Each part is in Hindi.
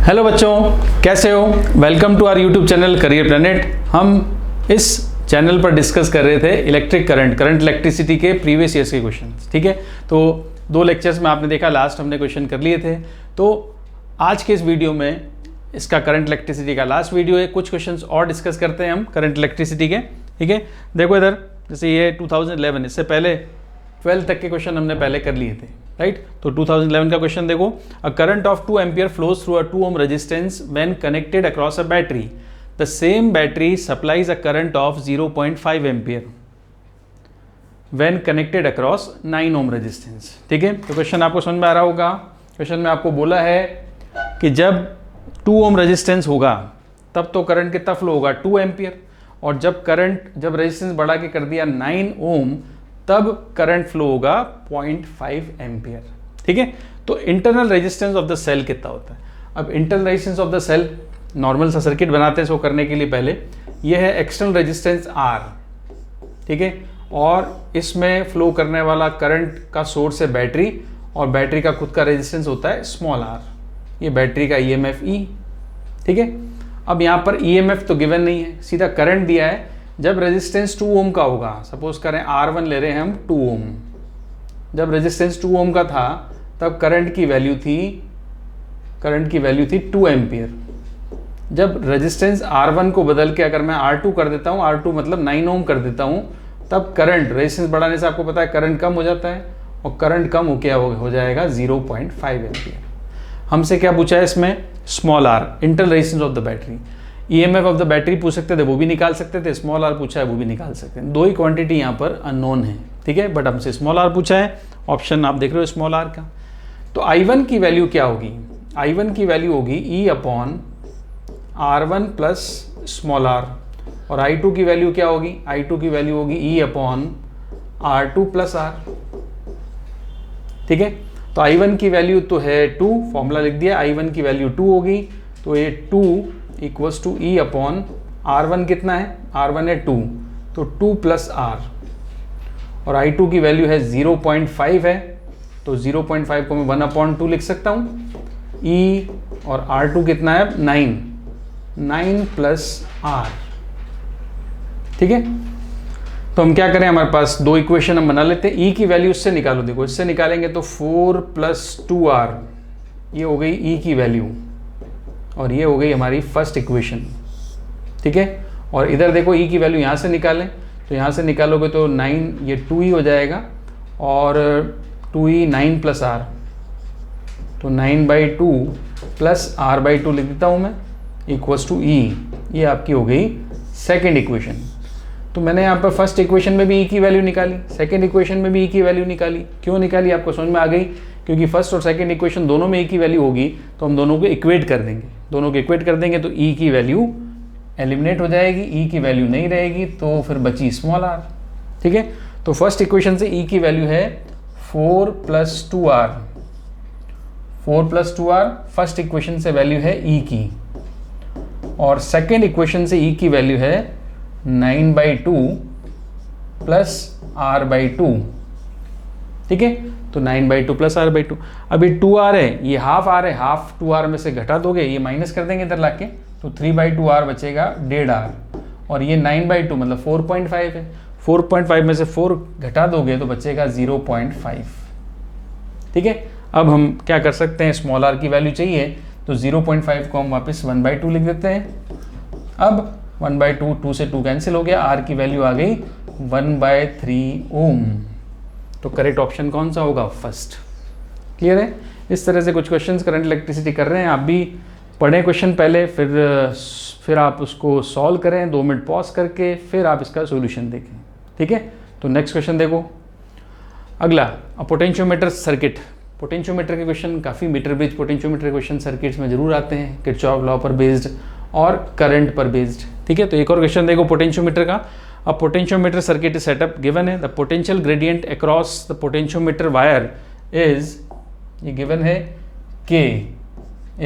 हेलो बच्चों, कैसे हो? Welcome to our YouTube channel career planet. हम इस चैनल पर डिस्कस कर रहे थे इलेक्ट्रिक करंट इलेक्ट्रिसिटी के प्रीवियस ईयर्स के क्वेश्चन। ठीक है, तो 2 लेक्चर्स में आपने देखा, लास्ट हमने क्वेश्चन कर लिए थे। तो आज के इस वीडियो में इसका करंट इलेक्ट्रिसिटी का लास्ट वीडियो है। कुछ क्वेश्चंस और डिस्कस करते हैं हम करंट इलेक्ट्रिसिटी के। ठीक है, देखो इधर, जैसे ये 2011, इससे पहले 12 तक के क्वेश्चन हमने पहले कर लिए थे, राइट। तो 2011 का क्वेश्चन देखो, a current of 2 ampere flows through a 2 ohm resistance when connected across a battery. The same battery supplies a current of 0.5 ampere when connected across 9 ohm resistance. ठीक है, तो क्वेश्चन आपको समझ में आ रहा होगा। क्वेश्चन में आपको बोला है कि जब 2 ओम रेजिस्टेंस होगा तब तो करंट कितना फ्लो होगा, 2 एम्पियर, और जब रेजिस्टेंस बढ़ा के कर दिया 9 ओम तब करंट फ्लो होगा 0.5 एम्पियर। ठीक है, तो internal resistance of the cell कितना होता है। अब internal resistance of the cell, normal सा सर्किट बनाते हैं इसको करने के लिए पहले। ये है एक्सटर्नल रेजिस्टेंस R, ठीक है, और इसमें फ्लो करने वाला करंट का सोर्स है बैटरी, और बैटरी का खुद का रेजिस्टेंस होता है स्मॉल r, ये बैटरी का EMF E। ठीक है, अब यहाँ पर EMF तो गिवन नहीं है, सीधा करंट दिया है। जब रेजिस्टेंस 2 ओम का होगा, सपोज करें R1 ले रहे हैं हम 2 ओम, जब रेजिस्टेंस 2 ओम का था तब करंट की वैल्यू थी 2 एम्पियर। जब रेजिस्टेंस R1 को बदल के अगर मैं R2 कर देता हूँ, R2 मतलब 9 ओम कर देता हूँ, तब करंट, रेजिस्टेंस बढ़ाने से आपको पता है करंट कम हो जाता है, और करंट कम हो क्या हो जाएगा 0.5 एम्पियर। हमसे क्या पूछा है इसमें, small r, internal resistance of the battery. EMF of the battery पूछ सकते थे, वो भी निकाल सकते थे, स्मॉल r पूछा है वो भी निकाल सकते हैं। 2 ही क्वांटिटी यहाँ पर अननोन है, ठीक है, बट हमसे स्मॉल r पूछा है। ऑप्शन आप देख रहे हो स्मॉल r का। तो I1 की वैल्यू क्या होगी, I1 की वैल्यू होगी E upon R1 plus small r, और I2 की वैल्यू क्या होगी, I2 की वैल्यू होगी E upon R2 plus R। ठीक है, तो I1 की वैल्यू तो है 2, फॉर्मूला लिख दिया, I1 की वैल्यू 2 होगी, तो ये 2 equals to E upon R1 कितना है, R1 है 2, तो 2 प्लस R, और I2 की वैल्यू है 0.5 है, तो 0.5 को मैं 1 अपॉन 2 लिख सकता हूँ। E और R2 कितना है 9 प्लस R। ठीक है, तो हम क्या करें, हमारे पास 2 इक्वेशन हम बना लेते हैं। E की वैल्यू इससे निकालो, देखो इससे निकालेंगे तो 4 प्लस 2R, ये हो गई E की वैल्यू, और ये हो गई हमारी फर्स्ट इक्वेशन। ठीक है, और इधर देखो E की वैल्यू यहाँ से निकालें, तो यहाँ से निकालोगे तो 9, ये 2 ही हो जाएगा, और 2E 9 प्लस R, तो 9/2 प्लस R/2 लिख देता हूँ मैं, इक्वल्स टू E। ये आपकी हो गई सेकेंड इक्वेशन। तो मैंने यहाँ पर फर्स्ट इक्वेशन में भी E की वैल्यू निकाली, सेकेंड इक्वेशन में भी E की वैल्यू निकाली। क्यों निकाली आपको समझ में आ गई, क्योंकि फर्स्ट और सेकंड इक्वेशन दोनों में E की वैल्यू होगी, तो हम दोनों को इक्वेट कर देंगे, तो E की वैल्यू एलिमिनेट हो जाएगी, E की वैल्यू नहीं रहेगी, तो फिर बची स्मॉल r। ठीक है, तो फर्स्ट इक्वेशन से E की वैल्यू है 4 plus 2R, 4 plus 2R first equation से वैल्यू है E की, और सेकेंड इक्वेशन से E की वैल्यू है 9/2 प्लस R/2। ठीक है, तो 9/2 प्लस R/2। अभी 2R है, ये हाफ R है, हाफ 2R में से घटा दोगे, ये माइनस कर देंगे इधर लाके, तो 3/2R बचेगा 1.5R, और ये 9/2 मतलब 4.5 है, 4.5 में से 4 घटा दोगे तो बचेगा 0.5। ठीक है, अब हम क्या कर सकते हैं, स्मॉल r की वैल्यू चाहिए, तो 0.5 को हम वापस 1/2 लिख देते हैं। अब 1/2, 2 से 2 कैंसिल हो गया, r की वैल्यू आ गई 1/3 ओम। तो करेक्ट ऑप्शन कौन सा होगा, फर्स्ट। क्लियर है। इस तरह से कुछ क्वेश्चंस करंट इलेक्ट्रिसिटी कर रहे हैं, आप भी पढ़ें क्वेश्चन पहले, फिर आप उसको सॉल्व करें, 2 मिनट पॉज करके, फिर आप इसका सॉल्यूशन देखें। ठीक है, तो नेक्स्ट क्वेश्चन देखो। अगला, पोटेंशियोमीटर सर्किट। पोटेंशियोमीटर के क्वेश्चन काफ़ी metre bridge potentiometer question circuits में जरूर आते हैं, किरचॉफ लॉ पर बेस्ड और करंट पर बेस्ड। ठीक है, तो एक और क्वेश्चन देखो पोटेंशियोमीटर का। A potentiometer circuit is set up, given है the potential gradient across the potentiometer wire is, ये given है K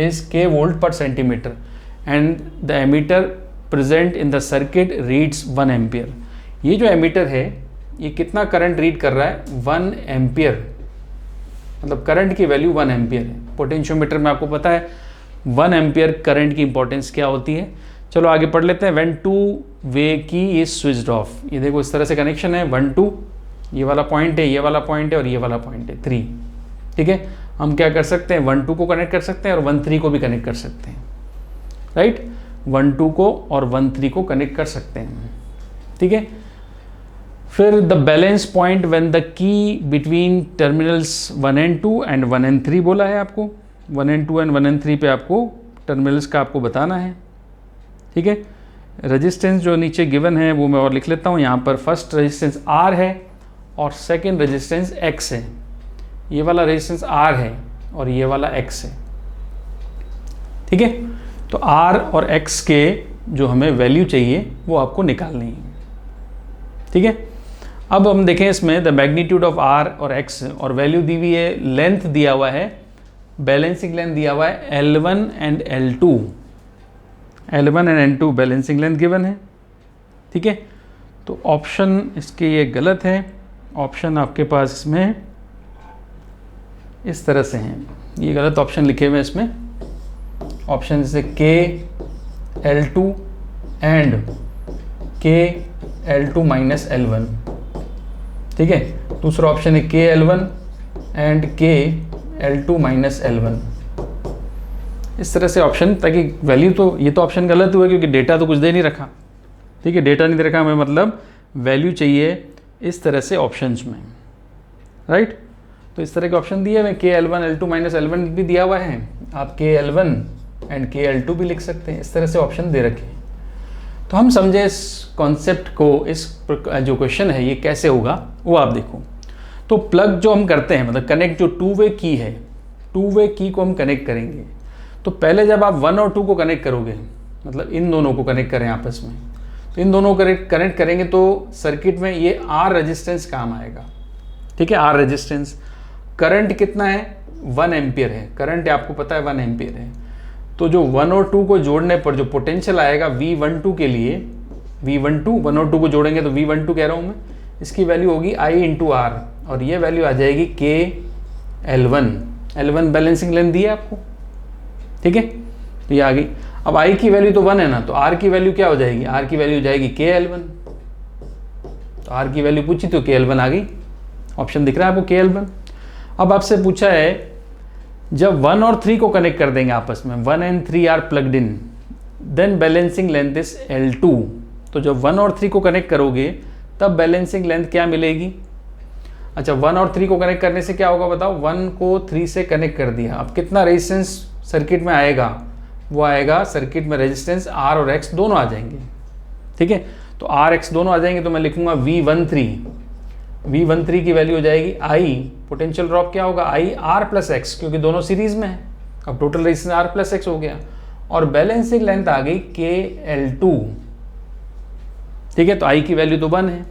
is K volt per centimeter and the ammeter present in the circuit reads 1 ampere। ये जो एमीटर है ये कितना करंट रीड कर रहा है, 1 एम्पियर, मतलब करंट की वैल्यू 1 एम्पियर है। पोटेंशियोमीटर में आपको पता है 1 एम्पियर करंट की इंपॉर्टेंस क्या होती है। चलो आगे पढ़ लेते हैं। व्हेन टू वे की इज स्विच्ड ऑफ, ये देखो इस तरह से कनेक्शन है 1 2, ये वाला पॉइंट है, ये वाला पॉइंट है और ये वाला पॉइंट है 3। ठीक है, हम क्या कर सकते हैं 1 2 को कनेक्ट कर सकते हैं और 1 3 को भी कनेक्ट कर सकते हैं, राइट। 1 2 को और 1 3 को कनेक्ट कर सकते हैं। ठीक है, फिर the balance point when the key between terminals 1 and 2 and 1 and 3 बोला है आपको। 1 and 2 एंड 1 and 3 पे आपको टर्मिनल्स का आपको बताना है। ठीक है, रेजिस्टेंस जो नीचे गिवन है वो मैं और लिख लेता हूँ यहाँ पर। फर्स्ट रेजिस्टेंस R है और सेकेंड रेजिस्टेंस X है। ये वाला रेजिस्टेंस R है और ये वाला X है। ठीक है, तो R और X के जो हमें वैल्यू चाहिए वो आपको निकालनी है। ठीक है, अब हम देखें इसमें द मैग्नीट्यूड ऑफ R और X और वैल्यू दी हुई है, लेंथ दिया हुआ है, बैलेंसिंग लेंथ दिया हुआ है L1 and L2। L1 and L2 balancing length given है। ठीक है, तो ऑप्शन इसके ये गलत है। ऑप्शन आपके पास इसमें इस तरह से हैं, ये गलत ऑप्शन लिखे हुए हैं इसमें। ऑप्शन जैसे K L2 and K L2 minus L1। ठीक है, दूसरा ऑप्शन है K L1 and K L2 minus L1। इस तरह से ऑप्शन, ताकि वैल्यू, तो ये तो ऑप्शन गलत हुआ क्योंकि डेटा तो कुछ दे नहीं रखा। ठीक है, डेटा नहीं दे रखा, हमें मतलब वैल्यू चाहिए इस तरह से ऑप्शंस में, राइट। तो इस तरह के ऑप्शन दिए हुए, K L1 L2 minus L1 भी दिया हुआ है, आप K L1 and K L2 भी लिख सकते हैं। इस तरह से ऑप्शन दे रखे हैं। तो हम समझे इस कॉन्सेप्ट को, इस जो क्वेश्चन है ये कैसे होगा वो आप देखो। तो प्लग जो हम करते हैं, मतलब कनेक्ट, जो टू वे की है, टू वे की को हम कनेक्ट करेंगे। तो पहले जब आप 1 और 2 को कनेक्ट करोगे, मतलब इन दोनों को कनेक्ट करें आपस में, तो इन दोनों को कनेक्ट करेंगे तो सर्किट में ये R रेजिस्टेंस काम आएगा। ठीक है, R रेजिस्टेंस। करंट कितना है 1 एम्पियर है, करंट आपको पता है 1 एम्पियर है। तो जो 1 और 2 को जोड़ने पर जो पोटेंशियल आएगा V12 के लिए, V12, 1 और 2 को जोड़ेंगे तो V12 कह रहा हूँ मैं, इसकी वैल्यू होगी I × R और ये वैल्यू आ जाएगी K L1। L1 balancing length दी है आपको। ठीक है, तो ये आ गई। अब I की वैल्यू तो 1 है ना, तो R की वैल्यू क्या हो जाएगी, R की वैल्यू हो जाएगी K L1। तो R की वैल्यू पूछी तो K L1 आ गई। ऑप्शन दिख रहा है आपको K L1। अब आपसे पूछा है जब 1 और 3 को कनेक्ट कर देंगे आपस में, 1 and 3 are plugged in, then balancing length is L2। तो जब 1 और 3 को कनेक्ट करोगे तब बैलेंसिंग लेंथ क्या मिलेगी। अच्छा, 1 और 3 को कनेक्ट करने से क्या होगा बताओ। 1 को 3 से कनेक्ट कर दिया, अब कितना रेजिस्टेंस सर्किट में आएगा, वो आएगा सर्किट में रेजिस्टेंस R और X दोनों आ जाएंगे। ठीक है, तो R X दोनों आ जाएंगे तो मैं लिखूंगा V13 की वैल्यू हो जाएगी I, पोटेंशियल ड्रॉप क्या होगा I R प्लस X, क्योंकि दोनों सीरीज में है। अब total resistance R plus X हो गया और बैलेंसिंग लेंथ आ गई K L2। ठीक है, तो I की वैल्यू तो 1 है,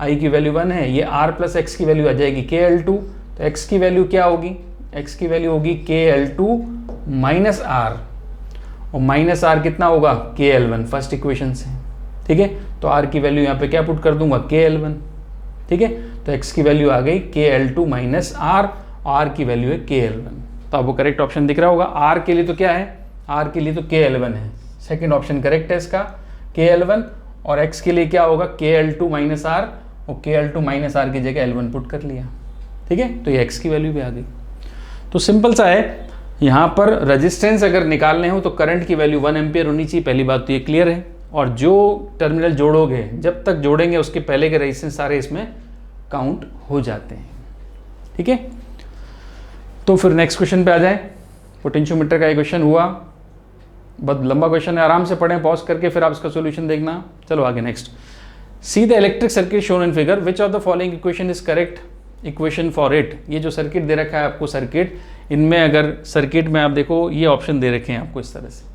I की वैल्यू 1 है, ये R प्लस X की वैल्यू आ जाएगी K L2। तो X की वैल्यू क्या होगी, X की वैल्यू होगी K L2 माइनस R, और माइनस R कितना होगा K L1 फर्स्ट इक्वेशन से। ठीक है, तो R की वैल्यू यहाँ पे क्या पुट कर दूंगा K L1। ठीक है, तो X की वैल्यू आ गई K L2 minus R, R की वैल्यू है K L1। तो आपको करेक्ट ऑप्शन दिख रहा होगा। R के लिए तो क्या है, R के लिए तो K L1 है, सेकेंड ऑप्शन करेक्ट है इसका K L1। और X के लिए क्या होगा K L2 माइनस R, और K L2 माइनस R की जगह L1 पुट कर लिया। ठीक है, तो ये X की वैल्यू भी आ गई। तो सिंपल सा है, यहाँ पर रेजिस्टेंस अगर निकालने हो तो करंट की वैल्यू 1 एम्पियर होनी चाहिए, पहली बात तो ये क्लियर है। और जो टर्मिनल जोड़ोगे, जब तक जोड़ेंगे उसके पहले के रेजिस्टेंस सारे इसमें काउंट हो जाते हैं। ठीक है, तो फिर नेक्स्ट क्वेश्चन पे आ जाए। पोटेंशियोमीटर का ये क्वेश्चन हुआ, बहुत लंबा क्वेश्चन है, आराम से पढ़ें पॉज करके, फिर आप इसका सोल्यूशन देखना। चलो आगे next. See the electric circuit shown in figure, which of the following equation is correct equation for it. ये जो सर्किट दे रखा है आपको सर्किट, इनमें अगर सर्किट में आप देखो ये ऑप्शन दे रखे हैं आपको इस तरह से।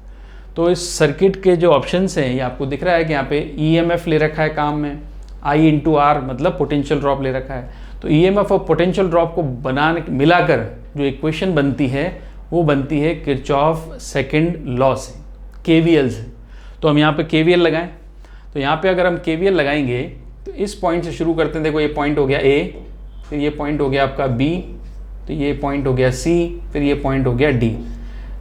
तो इस सर्किट के जो ऑप्शंस हैं ये आपको दिख रहा है कि यहाँ पे EMF ले रखा है काम में, I × R मतलब पोटेंशियल ड्रॉप ले रखा है। तो EMF और पोटेंशियल ड्रॉप को बनाने मिलाकर जो इक्वेशन बनती है वो बनती है किरचॉफ सेकंड लॉ से, KVL से। तो हम यहाँ पे KVL लगाएं, तो यहाँ पे अगर हम KVL लगाएंगे तो इस पॉइंट से शुरू करते हैं। देखो ये पॉइंट हो गया A, फिर ये पॉइंट हो गया आपका B, तो ये पॉइंट हो गया C, फिर ये पॉइंट हो गया D।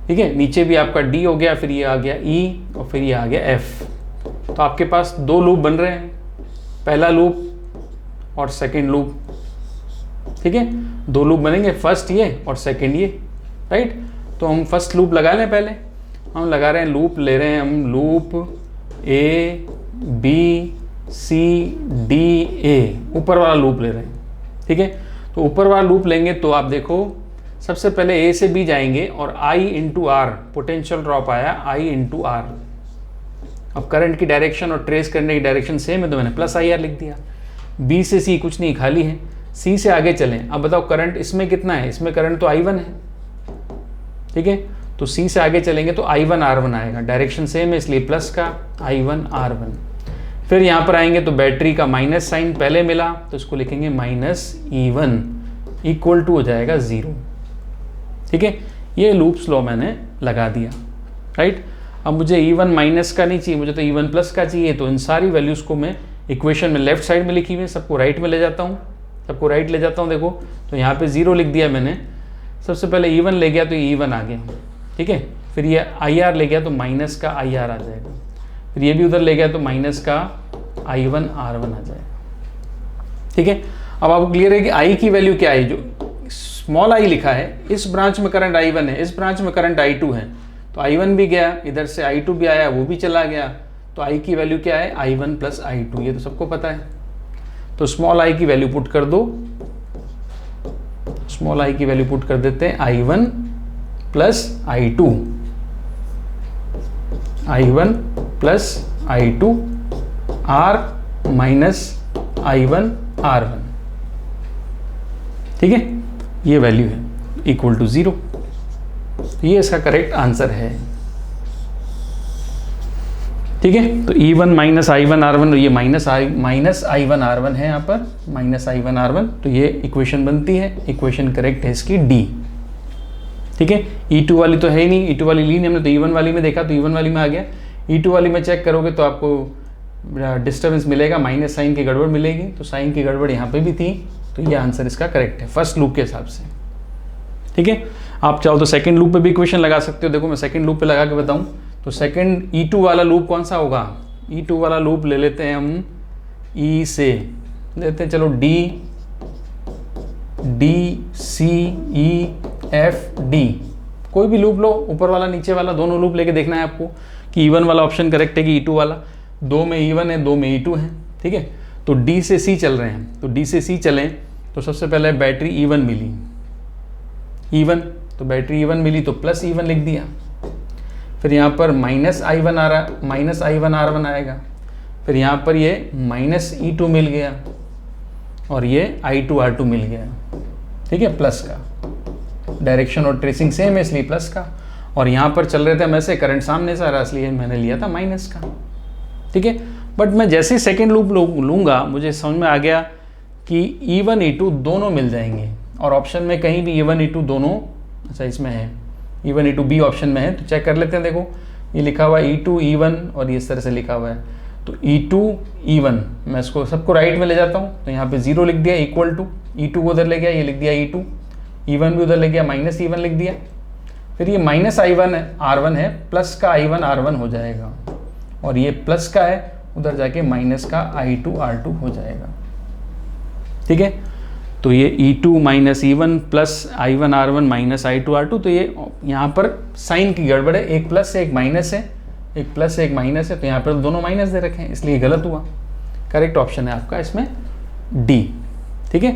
ठीक है, नीचे भी आपका डी हो गया, फिर ये आ गया ई और फिर ये आ गया एफ। तो आपके पास दो लूप बन रहे हैं, पहला लूप और सेकेंड लूप। ठीक है, दो लूप बनेंगे, फर्स्ट ये और सेकेंड ये, राइट। तो हम फर्स्ट लूप लगा लें, पहले हम लगा रहे हैं, लूप ले रहे हैं हम, loop A B C D A, ऊपर वाला लूप ले रहे हैं। ठीक है, तो ऊपर वाला लूप लेंगे तो आप देखो सबसे पहले ए से बी जाएंगे और I into R, potential drop आया I इंटू आर। अब करंट की डायरेक्शन और ट्रेस करने की डायरेक्शन सेम है तो मैंने प्लस आई आर लिख दिया। बी से सी कुछ नहीं, खाली है। सी से आगे चलें, अब बताओ करंट इसमें कितना है, इसमें करंट तो I1 है। ठीक है, तो सी से आगे चलेंगे तो I1 R1 आएगा, डायरेक्शन सेम है इसलिए प्लस का I1 R1। फिर यहाँ पर आएंगे तो बैटरी का माइनस साइन पहले मिला तो इसको लिखेंगे माइनस E1 इक्वल टू हो जाएगा 0। ठीक है, ये लूप स्लो मैंने लगा दिया, राइट। अब मुझे E1 माइनस का नहीं चाहिए, मुझे तो E1 प्लस का चाहिए। तो इन सारी वैल्यूज़ को मैं इक्वेशन में लेफ्ट साइड में लिखी हुई है, सबको राइट में ले जाता हूँ, सबको राइट ले जाता हूँ। देखो तो यहाँ पे 0 लिख दिया मैंने, सबसे पहले E1 ले गया तो E1 आ गया। ठीक है, फिर ये IR ले गया तो माइनस का IR आ जाएगा, फिर ये भी उधर ले गया तो माइनस का I1 R1 आ जाएगा। ठीक है, अब आपको क्लियर है कि I की वैल्यू क्या है, जो स्मॉल I लिखा है, इस ब्रांच में करंट I1 है, इस ब्रांच में करंट I2 है, तो I1 भी गया, इधर से I2 भी आया, वो भी चला गया, तो I की वैल्यू क्या है, I1 प्लस I2, ये तो सबको पता है। तो स्मॉल I की वैल्यू पुट कर दो, स्मॉल I की वैल्यू पुट कर देते हैं I1 plus I2, I1 plus I2 R minus I1 R1। ठीक है, ये वैल्यू है इक्वल टू 0, ये इसका करेक्ट आंसर है। ठीक है, तो E1 माइनस I1 R1, ये माइनस I1 R1 है यहाँ पर, माइनस I1 R1, तो ये इक्वेशन बनती है, इक्वेशन करेक्ट है इसकी D। ठीक है, E2 वाली तो है ही नहीं, E2 वाली ली नहीं हमने, तो E1 वाली में देखा तो E1 वाली में आ गया। E2 वाली में चेक करोगे तो आपको डिस्टर्बेंस मिलेगा, माइनस साइन की गड़बड़ मिलेगी, तो साइन की गड़बड़ यहाँ पे भी थी, तो ये आंसर इसका करेक्ट है फर्स्ट लूप के हिसाब से। ठीक है, आप चाहो तो सेकंड लूप पे भी इक्वेशन लगा सकते हो। देखो मैं सेकंड लूप पे लगा के बताऊं तो सेकंड E2 वाला लूप कौन सा होगा, E2 वाला लूप ले लेते हैं हम, E से लेते हैं, चलो D C E F D, कोई भी लूप लो, ऊपर वाला नीचे वाला दोनों लूप लेके देखना है आपको कि E1 वाला ऑप्शन करेक्ट है कि E2 वाला। 2 में E1 है, 2 में E2 है। ठीक है, तो D से C चल रहे हैं, तो D से C चलें तो सबसे पहले बैटरी E1 मिली, E1 तो बैटरी E1 मिली तो प्लस E1 लिख दिया, फिर यहाँ पर माइनस I1 आ रहा, माइनस I1 R1 आएगा, फिर यहाँ पर ये माइनस E2 मिल गया और ये I2 R2 मिल गया। ठीक है, प्लस का, डायरेक्शन और ट्रेसिंग सेम है इसलिए प्लस का, और यहाँ पर चल रहे थे हम ऐसे, करंट सामने से आ रहा इसलिए मैंने लिया था माइनस का। ठीक है, बट मैं जैसे ही सेकेंड लूप लूँगा मुझे समझ में आ गया कि E1 E2 दोनों मिल जाएंगे, और ऑप्शन में कहीं भी E1 E2 दोनों, अच्छा इसमें है E1 E2 B ऑप्शन में है, तो चेक कर लेते हैं। देखो ये लिखा हुआ है E2 E1 और ये इस तरह से लिखा हुआ है, तो E2 E1 मैं इसको सबको राइट में ले जाता हूँ, तो यहाँ पे 0 लिख दिया इक्वल टू, E2 को उधर ले गया, ये लिख दिया E2, E1 भी उधर ले गया, माइनस E1 लिख दिया, फिर ये माइनस I1 R1 है, प्लस का I1 R1 हो जाएगा, और ये प्लस का है उधर जाके माइनस का I2 R2 हो जाएगा। ठीक है, तो ये E2 minus E1 plus I1 R1 minus I2 R2, तो ये यहाँ पर साइन की गड़बड़ है, एक प्लस है एक माइनस है, एक प्लस है एक माइनस है, तो यहाँ पर दोनों माइनस दे रखे हैं इसलिए गलत हुआ। करेक्ट ऑप्शन है आपका इसमें D। ठीक है,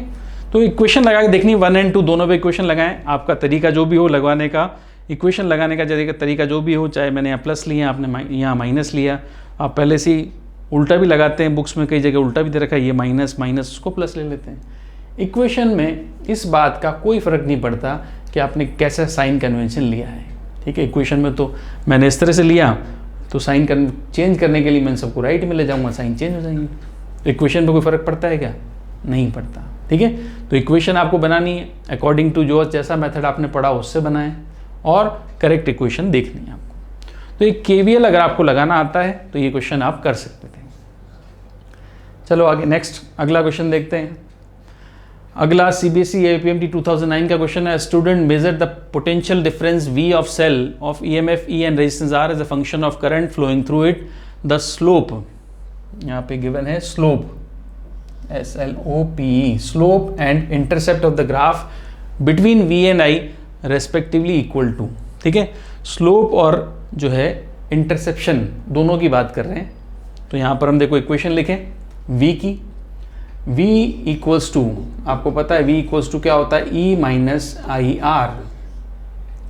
तो इक्वेशन लगा के देखनी 1 और 2 दोनों पे इक्वेशन लगाएं, आपका तरीका जो भी हो लगवाने का, इक्वेशन लगाने का तरीका जो भी हो, चाहे मैंने यहाँ प्लस लिया आपने यहाँ माइनस लिया, आप पहले से उल्टा भी लगाते हैं, बुक्स में कई जगह उल्टा भी दे रखा है, ये माइनस माइनस उसको प्लस ले लेते हैं। इक्वेशन में इस बात का कोई फ़र्क नहीं पड़ता कि आपने कैसा साइन कन्वेंशन लिया है। ठीक है, इक्वेशन में तो मैंने इस तरह से लिया तो साइन चेंज करने के लिए मैं सबको राइट में ले जाऊँगा, साइन चेंज हो जाएंगे। इक्वेशन में कोई फ़र्क पड़ता है क्या, नहीं पड़ता। ठीक है, तो इक्वेशन आपको बनानी है अकॉर्डिंग टू जो जैसा मेथड आपने पढ़ा उससे बनाएं, और करेक्ट इक्वेशन देखनी है आपको। तो एक KVL अगर आपको लगाना आता है तो ये क्वेश्चन आप कर सकते थे। चलो आगे नेक्स्ट अगला क्वेश्चन देखते हैं। अगला CBSE APMT 2009 का क्वेश्चन है, student measure the potential difference V of cell of EMF E and resistance R as a function of current flowing through it, the slope, यहाँ पे गिवन है slope SLOPE, slope and intercept of the graph between V and I respectively equal to. ठीक है, स्लोप और जो है इंटरसेप्शन दोनों की बात कर रहे हैं। तो यहाँ पर हम देखो इक्वेशन लिखें V की, V इक्वल्स टू, आपको पता है V इक्वल्स टू क्या होता है, E minus I R.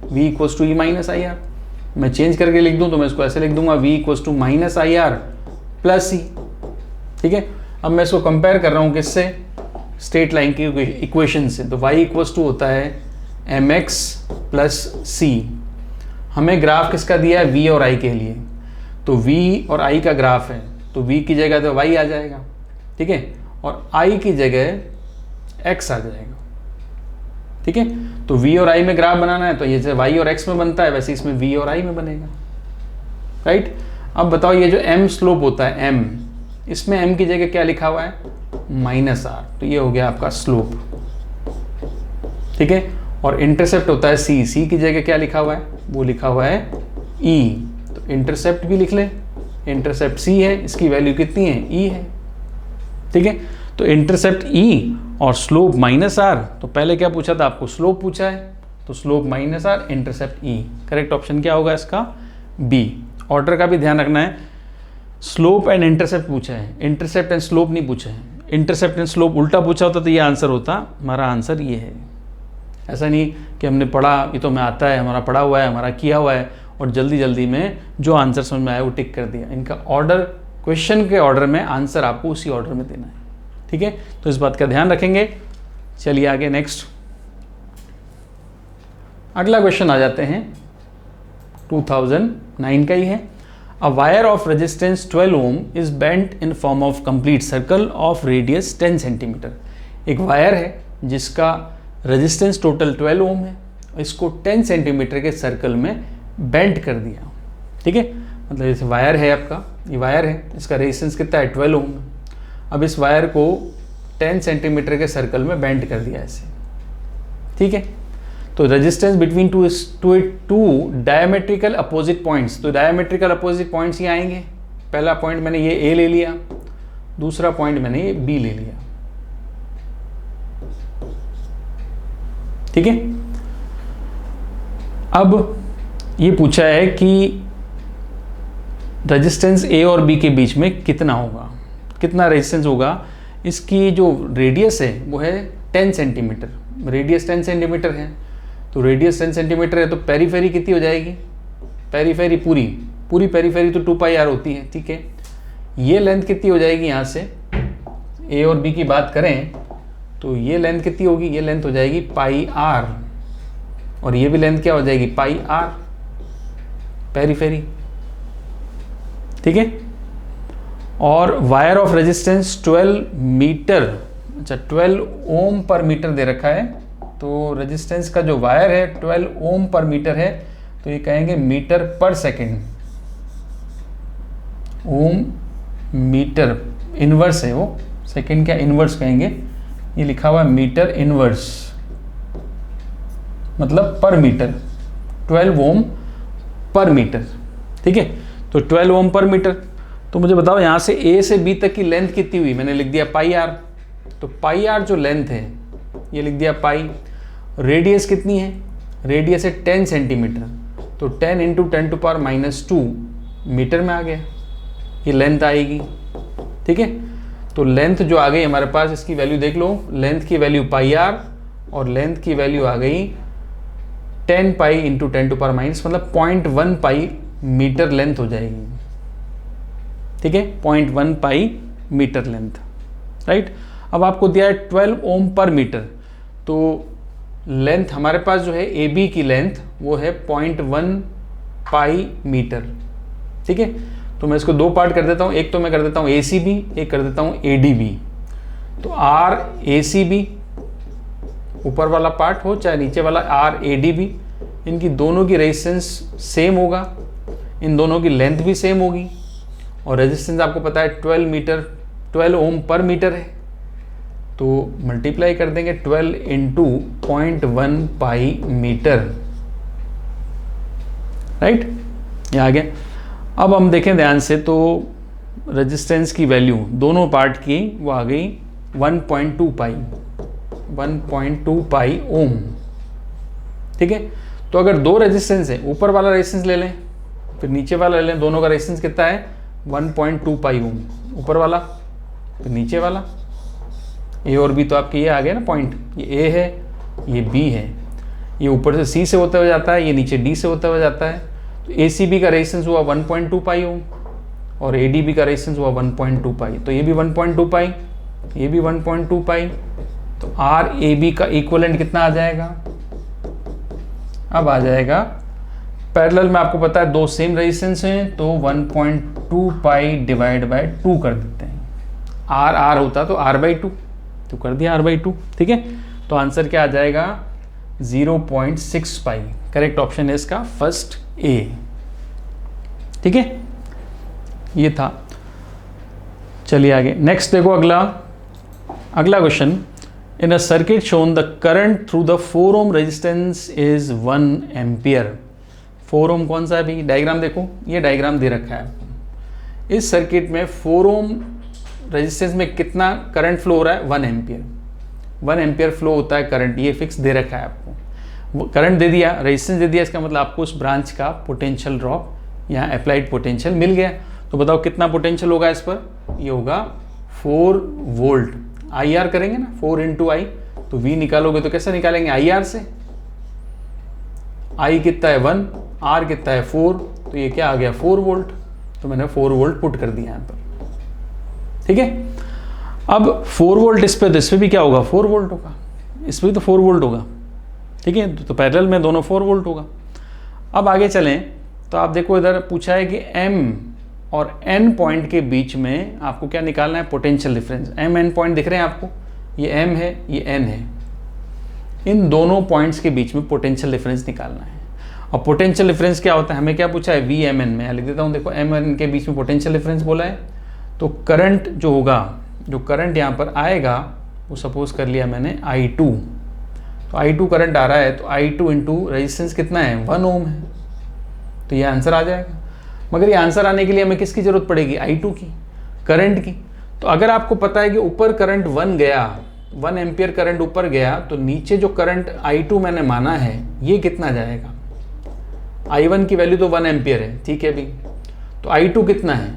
V equals to E minus I R, मैं चेंज करके लिख दूं तो मैं इसको ऐसे लिख दूंगा V equals to minus I R plus E। ठीक है, अब मैं इसको कंपेयर कर रहा हूँ किससे, स्ट्रेट लाइन की इक्वेशन से। तो Y इक्वल्स टू होता है mx प्लस C। हमें ग्राफ किसका दिया है, V और I के लिए, तो V और I का ग्राफ है, तो V की जगह तो Y आ जाएगा। ठीक है, और I की जगह X आ जाएगा। ठीक है, तो V और I में ग्राफ बनाना है तो ये जैसे Y और X में बनता है वैसे इसमें V और I में बनेगा। राइट, अब बताओ ये जो M स्लोप होता है M, इसमें M की जगह क्या लिखा हुआ है, माइनस R, तो ये हो गया आपका स्लोप। ठीक है, और इंटरसेप्ट होता है C, C की जगह क्या लिखा हुआ है, वो लिखा हुआ है E, तो इंटरसेप्ट भी लिख ले, इंटरसेप्ट C है, इसकी वैल्यू कितनी है, E है। ठीक है, तो इंटरसेप्ट E और स्लोप माइनस R, तो पहले क्या पूछा था आपको, स्लोप पूछा है, तो slope minus R, intercept E। Correct option क्या होगा इसका, B। ऑर्डर का भी ध्यान रखना है, स्लोप एंड इंटरसेप्ट पूछा है, इंटरसेप्ट एंड स्लोप नहीं पूछा है। इंटरसेप्ट एंड स्लोप उल्टा पूछा होता तो ये आंसर होता, हमारा आंसर ये है। ऐसा नहीं कि हमने पढ़ा, ये तो हमें आता है, हमारा पढ़ा हुआ है, हमारा किया हुआ है, और जल्दी जल्दी में जो आंसर समझ में आया वो टिक कर दिया। इनका ऑर्डर, क्वेश्चन के ऑर्डर में आंसर आपको उसी ऑर्डर में देना है। ठीक है, तो इस बात का ध्यान रखेंगे। चलिए आगे नेक्स्ट, अगला क्वेश्चन आ जाते हैं, 2009 का ही है। A wire of resistance 12 ohm is bent in form of complete circle of radius 10 centimetre. एक वायर है जिसका रेजिस्टेंस टोटल 12 ओम है, इसको 10 सेंटीमीटर के सर्कल में बेंट कर दिया। ठीक है, मतलब जैसे वायर है आपका, ये वायर है, इसका रेजिस्टेंस कितना है, 12 ओम। अब इस वायर को 10 सेंटीमीटर के सर्कल में बेंड कर दिया ऐसे। ठीक है, तो resistance between two diametrical opposite points, तो डायमेट्रिकल अपोजिट पॉइंट्स ही आएंगे। पहला पॉइंट मैंने ये A ले लिया, दूसरा पॉइंट मैंने ये B ले लिया। ठीक है, अब ये पूछा है कि रेजिस्टेंस A और B के बीच में कितना होगा, कितना रेजिस्टेंस होगा। इसकी जो रेडियस है वो है 10 सेंटीमीटर, रेडियस 10 सेंटीमीटर है, तो रेडियस 10 सेंटीमीटर है, तो पेरीफेरी कितनी हो जाएगी, पेरीफेरी पूरी पेरीफेरी तो 2 पाई आर होती है। ठीक है, ये लेंथ कितनी हो जाएगी, यहाँ से A और B की बात करें तो ये लेंथ कितनी होगी, ये लेंथ हो जाएगी पाई आर, और ये भी लेंथ क्या हो जाएगी, पाई आर, पेरीफेरी। ठीक है, और वायर ऑफ रेजिस्टेंस 12 मीटर, अच्छा 12 ओम पर मीटर दे रखा है, तो रेजिस्टेंस का जो वायर है 12 ओम पर मीटर है, तो ये कहेंगे मीटर पर सेकंड, ओम मीटर इनवर्स है वो, सेकंड क्या इनवर्स कहेंगे, ये लिखा हुआ है मीटर इनवर्स, मतलब पर मीटर, 12 ओम पर मीटर। ठीक है, तो 12 ओम पर मीटर, तो मुझे बताओ यहाँ से A से B तक की लेंथ कितनी हुई, मैंने लिख दिया पाई आर, तो पाई आर जो लेंथ है ये लिख दिया पाई। रेडियस कितनी है, रेडियस है 10 सेंटीमीटर, तो 10 इंटू 10⁻², मीटर में आ गया, ये लेंथ आएगी। ठीक है, तो लेंथ जो आ गई हमारे पास, इसकी वैल्यू देख लो, लेंथ की वैल्यू पाई आर और लेंथ की वैल्यू आ गई 10 पाई इंटू 10⁻, मतलब 0.1 पाई मीटर लेंथ हो जाएगी। ठीक है, 0.1 पाई मीटर लेंथ। राइट, अब आपको दिया है 12 ओम पर मीटर, तो लेंथ हमारे पास जो है AB की लेंथ वो है 0.1 पाई मीटर। ठीक है, तो मैं इसको दो पार्ट कर देता हूँ, एक तो मैं कर देता हूँ ACB, एक कर देता हूँ ADB। तो RACB ऊपर वाला पार्ट हो चाहे नीचे वाला RADB, इनकी दोनों की रेजिस्टेंस सेम होगा, इन दोनों की लेंथ भी सेम होगी, और रेजिस्टेंस आपको पता है 12 ओम पर मीटर है, तो मल्टीप्लाई कर देंगे 12 इंटू 0.1 पाई मीटर, राइट, ये आ गया। अब हम देखें ध्यान से, तो रेजिस्टेंस की वैल्यू दोनों पार्ट की वो आ गई 1.2 पाई ओम, ठीक है। तो अगर दो रेजिस्टेंस है, ऊपर वाला रेजिस्टेंस ले लें फिर नीचे वाला ले लें, दोनों का रेजिस्टेंस कितना है 1.2 पाई ओम, ऊपर वाला फिर नीचे वाला। ए और बी तो आपके ये आ गया ना पॉइंट, ये ए है ये बी है, ये ऊपर से सी से होते हुए जाता है, ये नीचे डी से होता हुआ जाता है। तो ए सी बी का रेजिस्टेंस हुआ 1.2 पाई ओम और ए डी बी का रेजिस्टेंस हुआ 1.2 पाई, तो ये भी 1.2 पाई, ये भी 1.2 पाई। तो आर ए बी का इक्वलेंट कितना आ जाएगा, अब आ जाएगा पैरेलल में, आपको पता है दो सेम रेजिस्टेंस हैं तो 1.2 पाई डिवाइड बाय 2 कर देते हैं। आर आर होता तो r बाई 2, तो कर दिया r बाई 2, ठीक है। तो आंसर क्या आ जाएगा 0.6 पाई, करेक्ट ऑप्शन है इसका फर्स्ट ए, ठीक है, ये था। चलिए आगे नेक्स्ट देखो, अगला question. In a circuit shown the current through the 4 ohm resistance is 1 ampere. 4 ओम कौन सा है भाई, डायग्राम देखो, ये डायग्राम दे रखा है आपको। इस सर्किट में 4 ओम रेजिस्टेंस में कितना करंट फ्लो हो रहा है 1 एम्पियर, 1 एम्पियर फ्लो होता है करंट, ये फिक्स दे रखा है आपको। करंट दे दिया, रेजिस्टेंस दे दिया, इसका मतलब आपको उस ब्रांच का पोटेंशियल ड्रॉप यहाँ अप्लाइड पोटेंशियल मिल गया। तो बताओ कितना पोटेंशियल होगा इस पर, ये होगा 4 वोल्ट। आई आर करेंगे ना 4 इंटू आई, तो वी निकालोगे तो कैसे निकालेंगे आई आर से, आई कितना है 1, आर कितना है 4, तो ये क्या आ गया 4 वोल्ट। तो मैंने 4 वोल्ट पुट कर दिया यहाँ पर, ठीक है। अब 4 वोल्ट इस पे, तो इस पे भी क्या होगा 4 वोल्ट होगा, इस पे भी तो 4 वोल्ट होगा, ठीक है। तो पैरेलल में दोनों 4 वोल्ट होगा। अब आगे चलें तो आप देखो इधर पूछा है कि M और N पॉइंट के बीच में आपको क्या निकालना है potential difference. M N point दिख रहे हैं आपको, ये M है ये N है, इन दोनों पॉइंट्स के बीच में पोटेंशियल डिफरेंस निकालना है। और पोटेंशियल डिफरेंस क्या होता है, हमें क्या पूछा है वी एम एन में, लिख देता हूँ, देखो एम एन के बीच में पोटेंशियल डिफरेंस बोला है। तो करंट जो होगा, जो करंट यहाँ पर आएगा वो सपोज कर लिया मैंने I2, तो I2 करंट आ रहा है, तो I2 इंटू रेजिस्टेंस कितना है 1 ओम है, तो ये आंसर आ जाएगा। मगर ये आंसर आने के लिए हमें किसकी जरूरत पड़ेगी I2 की, करंट की। तो अगर आपको पता है कि ऊपर करंट 1 गया, 1 एम्पियर करंट ऊपर गया, तो नीचे जो करंट I2 मैंने माना है ये कितना जाएगा, I1 की वैल्यू तो 1 एम्पियर है, ठीक है भी, तो I2 कितना है,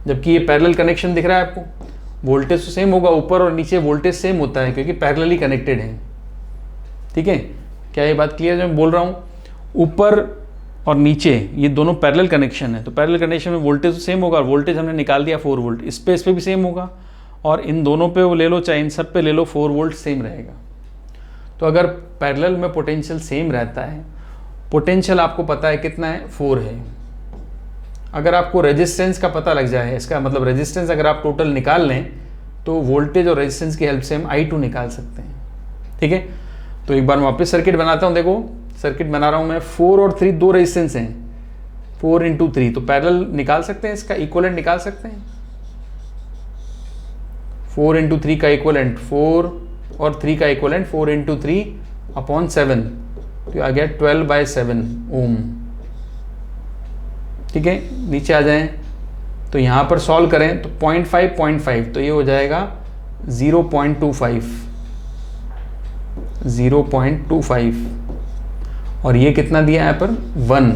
जबकि ये पैरेलल कनेक्शन दिख रहा है आपको, वोल्टेज तो सेम होगा, ऊपर और नीचे वोल्टेज सेम होता है क्योंकि पैरेलली कनेक्टेड है, ठीक है। क्या ये बात क्लियर है, मैं बोल रहा हूँ ऊपर और नीचे ये दोनों पैरेलल कनेक्शन है, तो पैरेलल कनेक्शन में वोल्टेज तो सेम होगा, और वोल्टेज हमने निकाल दिया 4 वोल्ट, इस पे भी सेम होगा, और इन दोनों पे वो ले लो चाहे इन सब पे ले लो 4 वोल्ट सेम रहेगा। तो अगर पैरेलल में पोटेंशियल सेम रहता है, पोटेंशियल आपको पता है कितना है 4 है, अगर आपको रेजिस्टेंस का पता लग जाए, इसका मतलब रेजिस्टेंस अगर आप टोटल निकाल लें तो वोल्टेज और रेजिस्टेंस की हेल्प से हम I2 निकाल सकते हैं, ठीक है। तो एक बार मैं वापस सर्किट बनाता हूँ, देखो सर्किट बना रहा हूँ मैं, 4 और 3 दो रेजिस्टेंस हैं, 4 इंटू 3, तो पैरेलल निकाल सकते हैं, इसका इक्वलेंट निकाल सकते हैं। 4 इंटू 3 का इक्वलेंट 4 और 3 का इक्वलेंट 4 इंटू 3 अपॉन 7, तो आ गया 12/7 ओम, ठीक है। नीचे आ जाएं तो यहाँ पर सॉल्व करें तो 0.5 तो ये हो जाएगा 0.25, और ये कितना दिया है यहाँ पर 1,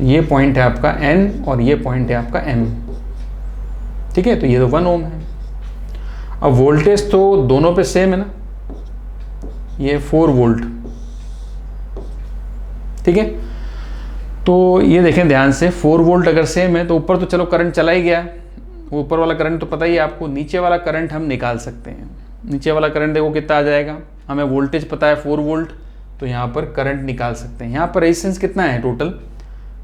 ये पॉइंट है आपका N और ये पॉइंट है आपका M, ठीक है। तो ये तो 1 ओम है। अब वोल्टेज तो दोनों पे सेम है ना, ये 4 वोल्ट, ठीक है। तो ये देखें ध्यान से, 4 वोल्ट अगर सेम है तो ऊपर तो चलो करंट चला ही गया, ऊपर वाला करंट तो पता ही है आपको, नीचे वाला करंट हम निकाल सकते हैं। नीचे वाला करंट देखो कितना आ जाएगा, हमें वोल्टेज पता है 4 वोल्ट, तो यहाँ पर करंट निकाल सकते हैं। यहाँ पर रेजिस्टेंस कितना है टोटल,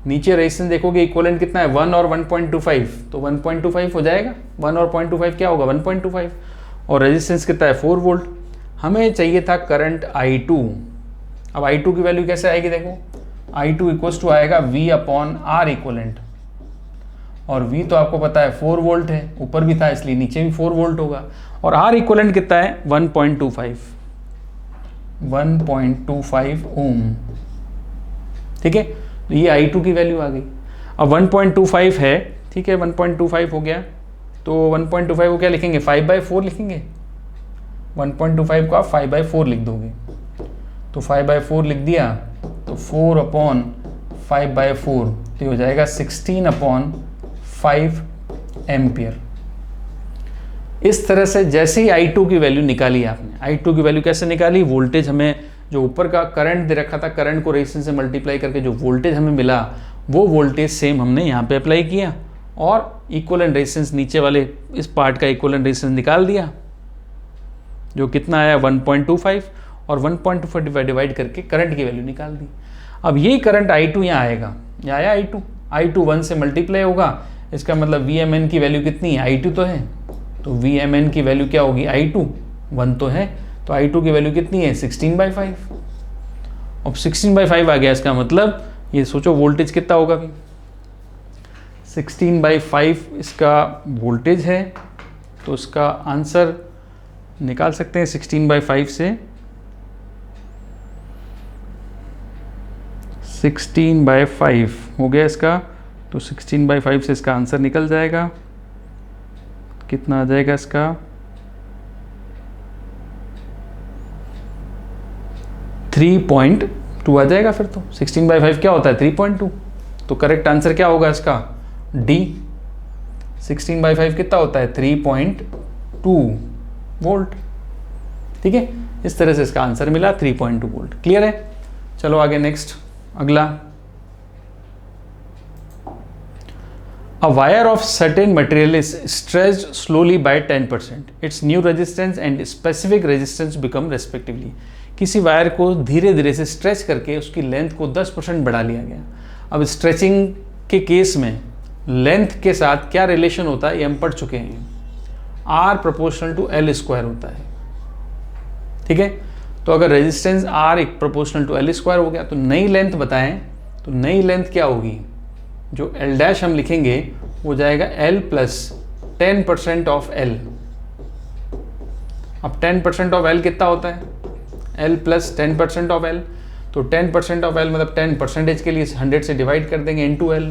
नीचे रेजिस्टेंस देखोगे इक्विवेलेंट कितना है 1 और 1.25, तो 1.25 हो जाएगा, 1 और 0.25 क्या होगा 1.25, और रेजिस्टेंस कितना है 4 वोल्ट। हमें चाहिए था करंट I2। अब I2 की वैल्यू कैसे आएगी, देखो I2 इक्वल्स टू आएगा V अपॉन R इक्वलेंट, और V तो आपको पता है 4 वोल्ट है, ऊपर भी था इसलिए नीचे भी 4 वोल्ट होगा, और R इक्विवेलेंट कितना है 1.25 ओम। ठीक है, तो ये I2 की वैल्यू आ गई। अब 1.25 है, ठीक है, 1.25 हो गया, तो 1.25 को क्या लिखेंगे 5/4 लिखेंगे। 1.25 को आप 5/4 लिख दोगे, तो 5/4 लिख दिया तो 4/5/4 तो हो जाएगा 16/5 एम्पियर। इस तरह से जैसे ही I2 की वैल्यू निकाली आपने, I2 की वैल्यू कैसे निकाली, वोल्टेज हमें जो ऊपर का करंट दे रखा था, करंट को रेजिस्टेंस से मल्टीप्लाई करके जो वोल्टेज हमें मिला वो वोल्टेज सेम हमने यहाँ पे अप्लाई किया और इक्विवेलेंट रेजिस्टेंस नीचे वाले इस पार्ट का इक्विवेलेंट रेजिस्टेंस निकाल दिया, जो कितना आया 1.25, और 1.25 डिवाइड करके करंट की वैल्यू निकाल दी। अब यही करंट I2 यहाँ आएगा, यहाँ आया I2 1 से मल्टीप्लाई होगा, इसका मतलब VMN की वैल्यू कितनी है, I2 तो है, तो VMN की वैल्यू क्या होगी, I2 1 तो है, तो I2 की वैल्यू कितनी है 16/5। अब 16/5 आ गया, इसका मतलब ये सोचो वोल्टेज कितना होगा भी, 16/5 इसका वोल्टेज है, तो इसका आंसर निकाल सकते हैं 16/5 से, 16/5 हो गया इसका, तो 16/5 से इसका आंसर निकल जाएगा, कितना आ जाएगा इसका 3.2 आ जाएगा। फिर तो 16/5 क्या होता है 3.2, तो करेक्ट आंसर क्या होगा इसका डी। 16/5 कितना होता है 3.2 वोल्ट। ठीक है, इस तरह से इसका आंसर मिला 3.2 वोल्ट। क्लियर है, चलो आगे नेक्स्ट अगला। A wire of certain material is stretched slowly by 10%. Its new resistance and specific resistance become respectively. किसी वायर को धीरे धीरे से स्ट्रेच करके उसकी लेंथ को 10% बढ़ा लिया गया। अब स्ट्रेचिंग के केस में लेंथ के साथ क्या रिलेशन होता है ये हम पढ़ चुके हैं, R प्रोपोर्शनल टू L² होता है। ठीक है, तो अगर resistance R proportional to L² हो गया तो नई लेंथ बताएं, तो नई लेंथ क्या होगी, जो L' हम लिखेंगे वो जाएगा L प्लस 10% ऑफ L। अब 10% ऑफ L कितना होता है, L प्लस 10% ऑफ L, तो 10% ऑफ L मतलब 10% के लिए 100 से डिवाइड कर देंगे इनटू L,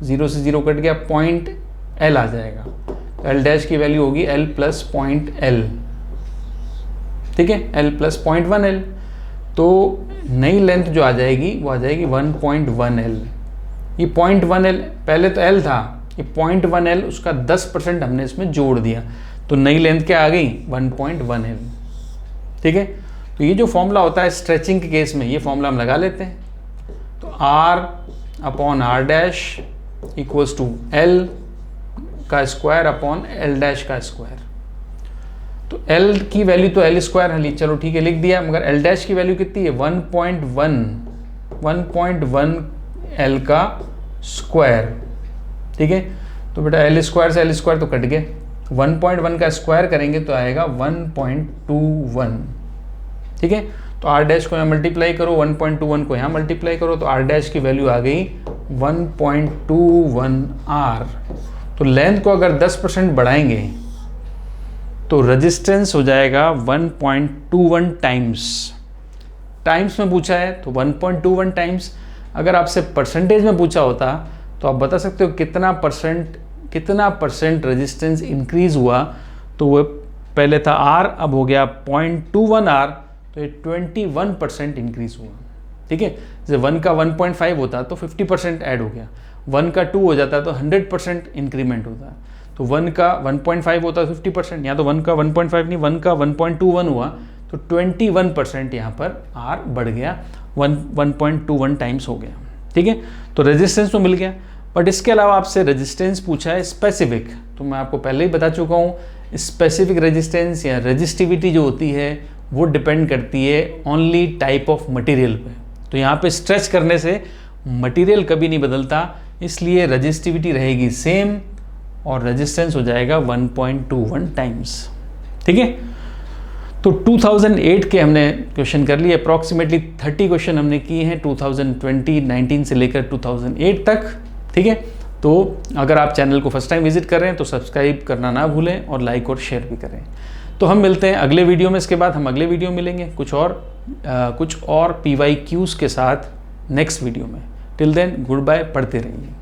0 से 0 कट गया, पॉइंट L आ जाएगा, तो L' की वैल्यू होगी L प्लस पॉइंट L। ठीक है, L प्लस 0.1 L, तो नई लेंथ जो आ जाएगी वो आ जाएगी 1.1 L। ये 0.1 L पहले तो L था, ये 0.1 L उसका 10% हमने इसमें जोड़ दिया, तो नई लेंथ क्या आ गई 1.1 L। ठीक है, तो ये जो फॉर्मूला होता है स्ट्रेचिंग के केस में, ये फॉर्मूला हम लगा लेते हैं, तो R/R' इक्वल्स टू L का स्क्वायर अपॉन L' का स्क्वायर। तो L की वैल्यू तो L² है, चलो ठीक है लिख दिया, मगर L' की वैल्यू कितनी है 1.1 L का स्क्वायर। ठीक है, तो बेटा L² से L² तो कट गए, 1.1 का स्क्वायर करेंगे तो आएगा 1.21। ठीक है, तो R' को यहाँ मल्टीप्लाई करो, 1.21 को यहाँ मल्टीप्लाई करो, तो R' की वैल्यू आ गई 1.21 R। तो लेंथ को अगर 10% बढ़ाएंगे तो रेजिस्टेंस हो जाएगा 1.21 टाइम्स में पूछा है तो 1.21 टाइम्स। अगर आपसे परसेंटेज में पूछा होता तो आप बता सकते हो कितना परसेंट रेजिस्टेंस इंक्रीज हुआ, तो वो पहले था R, अब हो गया 0.21 R, तो ये 21% इंक्रीज हुआ। ठीक है, जैसे 1 का 1.5 होता तो 50% ऐड हो गया, 1 का 2 हो जाता तो 100% इंक्रीमेंट होता, तो 1 का 1.5 होता 50%, यहाँ तो 1 का 1.5 नहीं 1 का 1.21 हुआ, तो 21% यहाँ पर R बढ़ गया, 1.21 टाइम्स हो गया। ठीक है, तो रेजिस्टेंस तो मिल गया, बट इसके अलावा आपसे रेजिस्टेंस पूछा है स्पेसिफिक, तो मैं आपको पहले ही बता चुका हूँ स्पेसिफिक रेजिस्टेंस या रेजिस्टिविटी जो होती है वो डिपेंड करती है ओनली टाइप ऑफ मटेरियल पे। तो यहाँ पे स्ट्रेच करने से मटेरियल कभी नहीं बदलता, इसलिए रेजिस्टिविटी रहेगी सेम और रेजिस्टेंस हो जाएगा 1.21 टाइम्स। ठीक है, तो 2008 के हमने क्वेश्चन कर लिए, अप्रॉक्सीमेटली 30 क्वेश्चन हमने किए हैं 2019 से लेकर 2008 तक। ठीक है, तो अगर आप चैनल को फर्स्ट टाइम विजिट कर रहे हैं तो सब्सक्राइब करना ना भूलें और लाइक और शेयर भी करें। तो हम मिलते हैं अगले वीडियो में। इसके बाद हम अगले वीडियो में मिलेंगे कुछ और PYQs के साथ नेक्स्ट वीडियो में। टिल देन गुड बाय, पढ़ते रहिए।